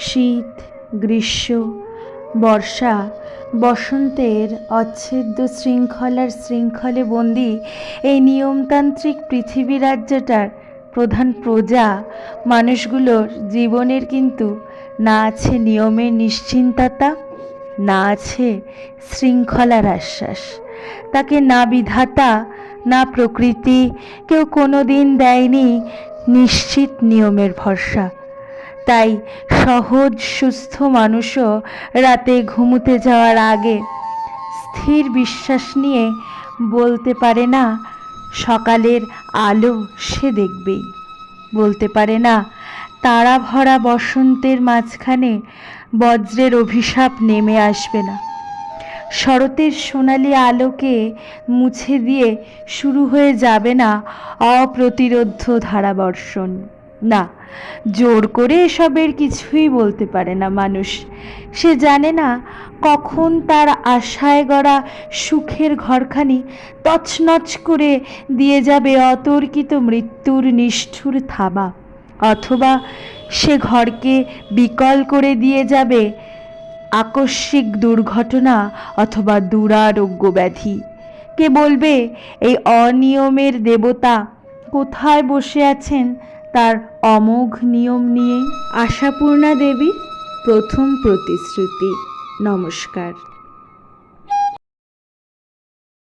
শীত, গ্রীষ্ম, বর্ষা, বসন্তের অচ্ছেদ্য শৃঙ্খলে বন্দী এই নিয়মতান্ত্রিক পৃথিবী রাজ্যটার প্রধান প্রজা মানুষগুলোর জীবনের কিন্তু না আছে নিয়মের নিশ্চিন্ততা, না আছে শৃঙ্খলার আশ্বাস। তাকে না বিধাতা না প্রকৃতি কেউ কোনো দিন দেয়নি নিশ্চিত নিয়মের ভরসা। তাই সহজ সুস্থ মানুষও রাতে ঘুমোতে যাওয়ার আগে স্থির বিশ্বাস নিয়ে বলতে পারে না সকালের আলো সে দেখবেই, বলতে পারে না তারা ভরা বসন্তের মাঝখানে বজ্রের অভিশাপ নেমে আসবে না, শরতের সোনালি আলোকে মুছে দিয়ে শুরু হয়ে যাবে না অপ্রতিরোধ্য ধারাবর্ষণ। না, জোর করে এসবের কিছুই বলতে পারে না মানুষ। সে জানে না কখন তার আশায় গড়া সুখের ঘরখানি তছনছ করে দিয়ে যাবে অতর্কিত মৃত্যুর নিষ্ঠুর থাবা, অথবা সে ঘরকে বিকল করে দিয়ে যাবে আকস্মিক দুর্ঘটনা অথবা দুরারোগ্য ব্যাধি। কে বলবে এই অনিয়মের দেবতা কোথায় বসে আছেন তার অমোঘ নিয়ম নিয়ে? আশাপূর্ণা দেবীর প্রথম প্রতিশ্রুতি। নমস্কার।